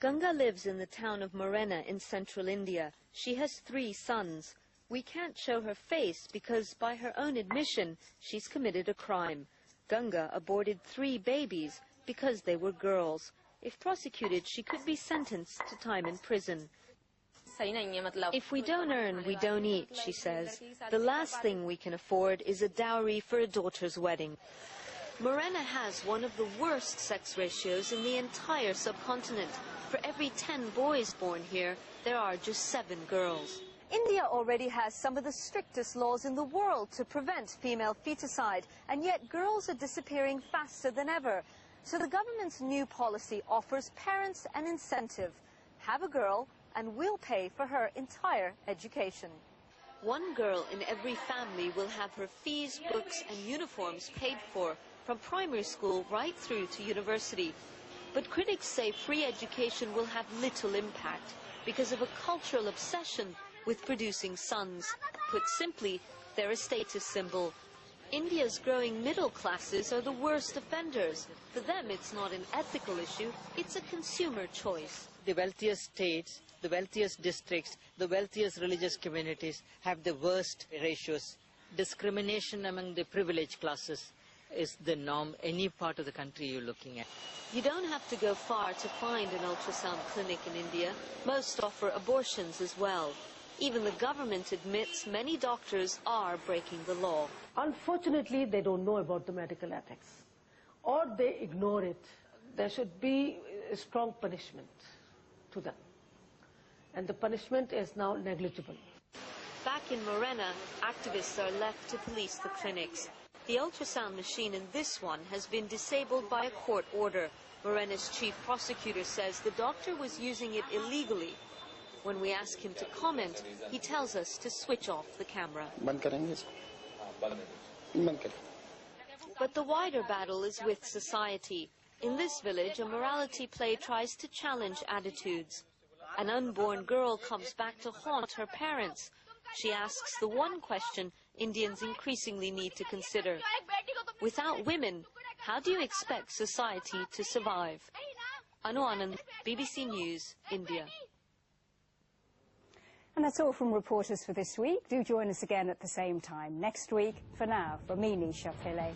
Ganga lives in the town of Morena in central India. She has 3 sons. We can't show her face because, by her own admission, she's committed a crime. Ganga aborted 3 babies because they were girls. If prosecuted, she could be sentenced to time in prison. If we don't earn, we don't eat, she says. The last thing we can afford is a dowry for a daughter's wedding. Morena has one of the worst sex ratios in the entire subcontinent. For every 10 boys born here, there are just 7 girls. India already has some of the strictest laws in the world to prevent female feticide, and yet girls are disappearing faster than ever. So the government's new policy offers parents an incentive. Have a girl, and we'll pay for her entire education. 1 girl in every family will have her fees, books and uniforms paid for, from primary school right through to university. But critics say free education will have little impact because of a cultural obsession with producing sons. Put simply, they're a status symbol. India's growing middle classes are the worst offenders. For them, it's not an ethical issue, it's a consumer choice. The wealthiest states, the wealthiest districts, the wealthiest religious communities have the worst ratios. Discrimination among the privileged classes is the norm any part of the country you're looking at. You don't have to go far to find an ultrasound clinic in India. Most offer abortions as well. Even the government admits many doctors are breaking the law. Unfortunately, they don't know about the medical ethics, or they ignore it. There should be a strong punishment to them, and the punishment is now negligible. Back in Morena, activists are left to police the clinics. The ultrasound machine in this one has been disabled by a court order. Morena's chief prosecutor says the doctor was using it illegally. When we ask him to comment, he tells us to switch off the camera. But the wider battle is with society. In this village, a morality play tries to challenge attitudes. An unborn girl comes back to haunt her parents. She asks the one question Indians increasingly need to consider. Without women, how do you expect society to survive? Anu Anand, BBC News, India. And that's all from Reporters for this week. Do join us again at the same time next week. For now, from me, Nisha Pillay.